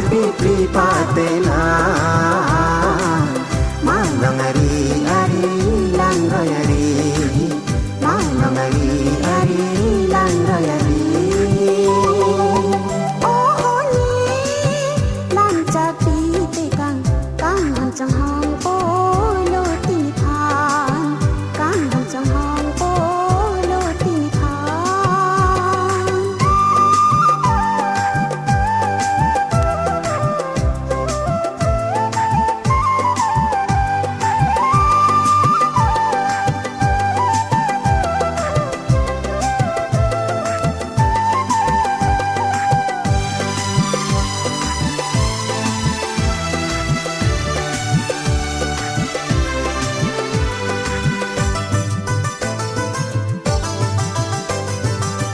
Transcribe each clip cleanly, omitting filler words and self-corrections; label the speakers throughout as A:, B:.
A: pipli patena malang ari lang royari malang ari lang royari
B: oh ni lan cha pi te kang han chang hong po lo ti phan kang han chang hong po lo ti phan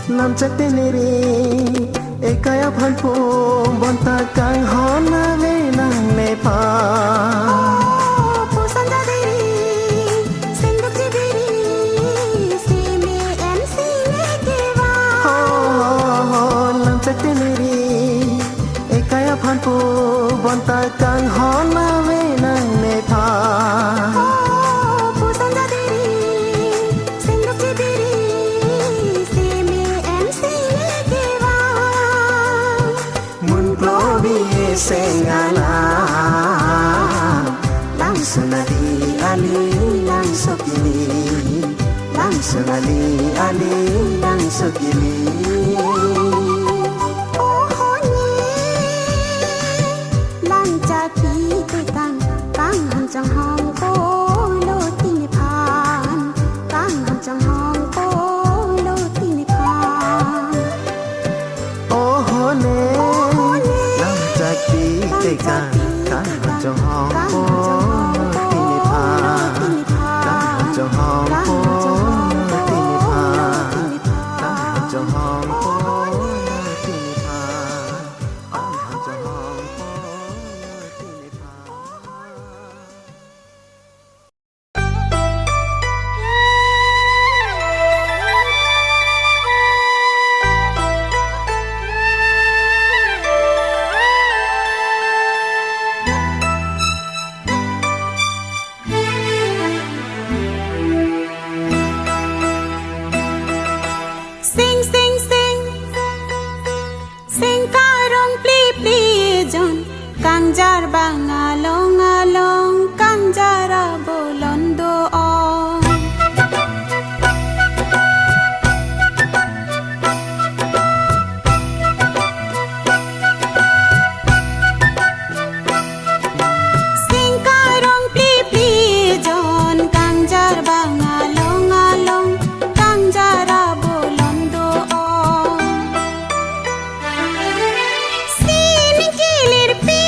A: nam chắc tên neri ekaya phan po bonta kang hona ve nang ne pa
B: pusan da deri sinduk jibiri si me en si ne kewa
A: nam chắc tên neri ekaya phan po bonta kang hona ve nang ne pa sengala langsung ali langsung ali langsung gini
B: oh ni lan cha pi te kang han chang hong po lo ti ni phan kang han chang hong po lo ti ni phan
A: oh ne lam cha pi te kang han chang hong po ti ni phan kang han chang hong po ti ni phan kang han chang hong po ti ni phan kang han chang hong po ti ni
B: Kangjar bang along along kangjara bolondo on sing karong pli pli jon kangjar bang along along kangjara bolondo on sin kilir pi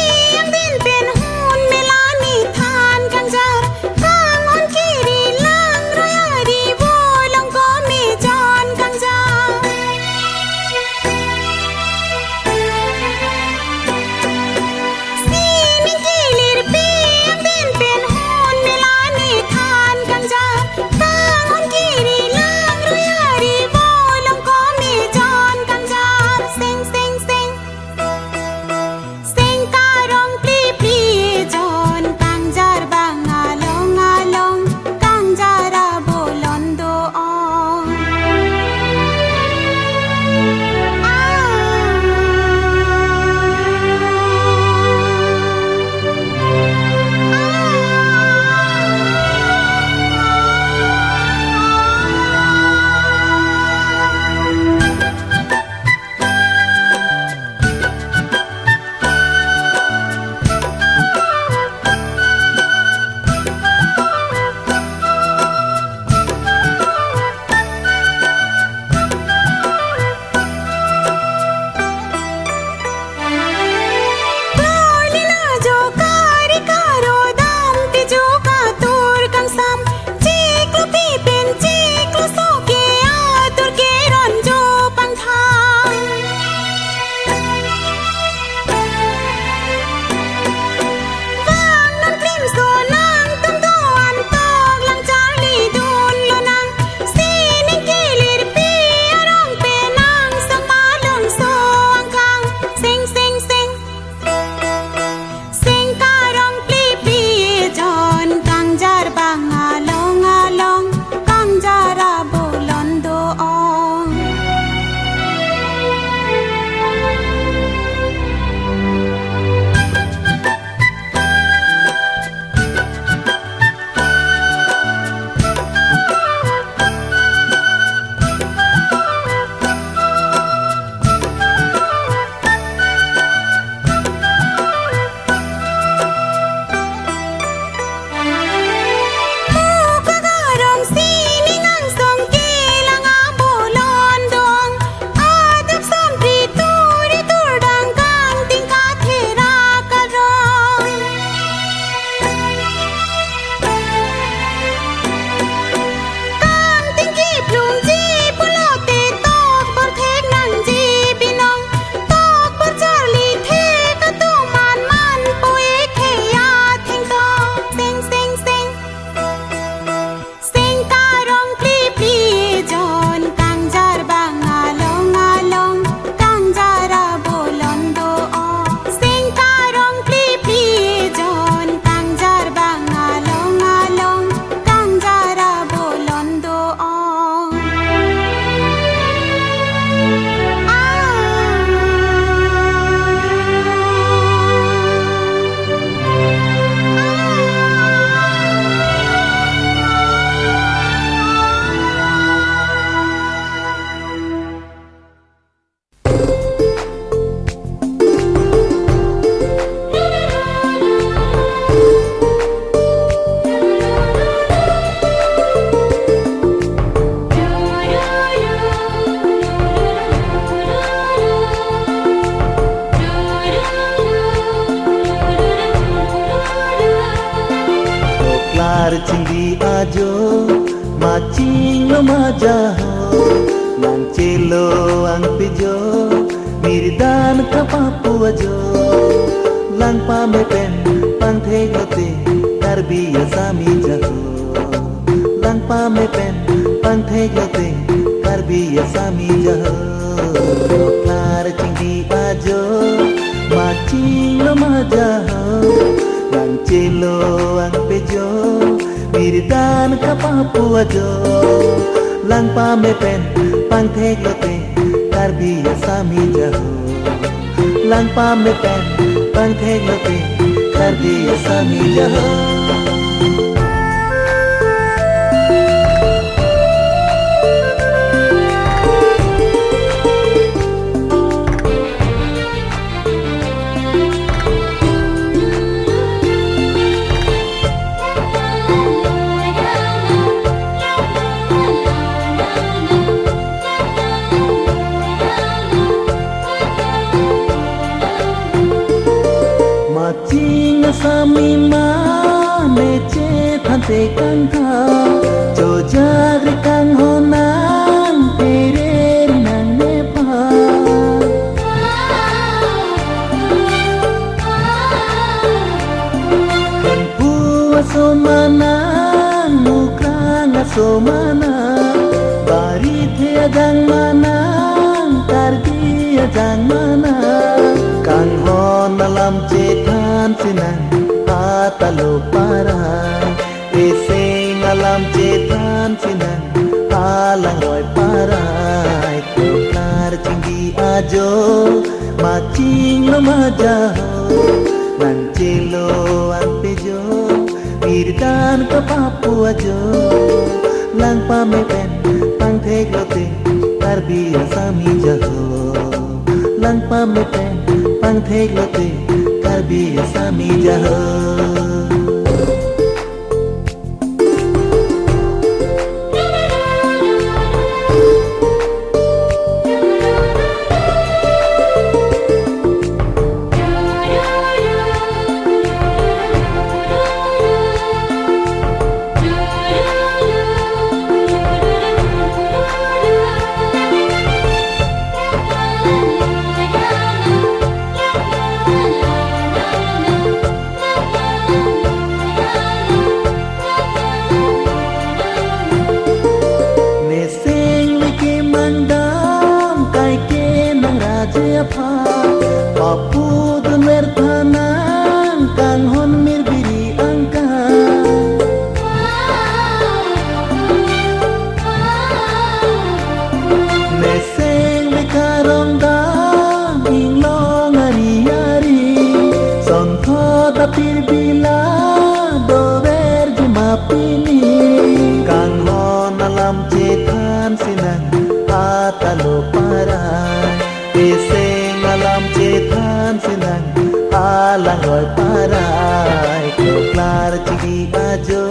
A: Cinggi ajo macing lo majaho nang celo ang pijo miridan kapapu ajo lang pamepen pang theglote tarbiya sami jaho lang pamepen pang theglote tarbiya sami jaho Cinggi ajo macing lo majaho nang celo ang pijo miridan kapapu ajo lang pamepen pang theglote tarbiya sami jaho lang pamepen pang theglote tarbiya sami jaho Macing sami ma mece thante kang tha jo jagri kang honang tere nang ne pa kan pu asomana mukrang asomana bari the adang mana tarbi adang mana kang hon alam cetan sinan atalo parai eseng alam cetan sinan alang roi parai kokar cinggi ajo macing lo majaho nan celo ang pejo miridan kapapu ajo lang pamepen pang theglote tarbiya sami jaho lang pamepen pang theglote tarbiya sami jaho Papu dunwer thanang kang hon mirbiri angka neseng bekarong da inglong ari-ari sontho tapir bila dover jumapini kang hon alam cetan sinang atalo parai eseng alam cetan sinang alang roi parai koklar cinggi ajo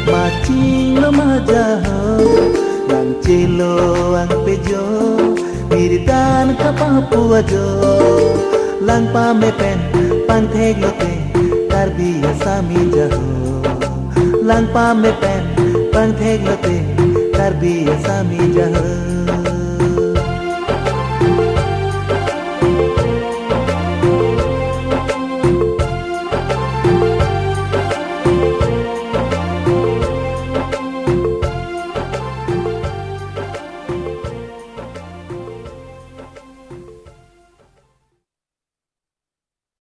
A: macing lo majaho nang celo ang pejo miridan kapapu ajo lang pamepen pang theglote tarbiya sami jaho lang pamepen pang theglote tarbiya sami jaho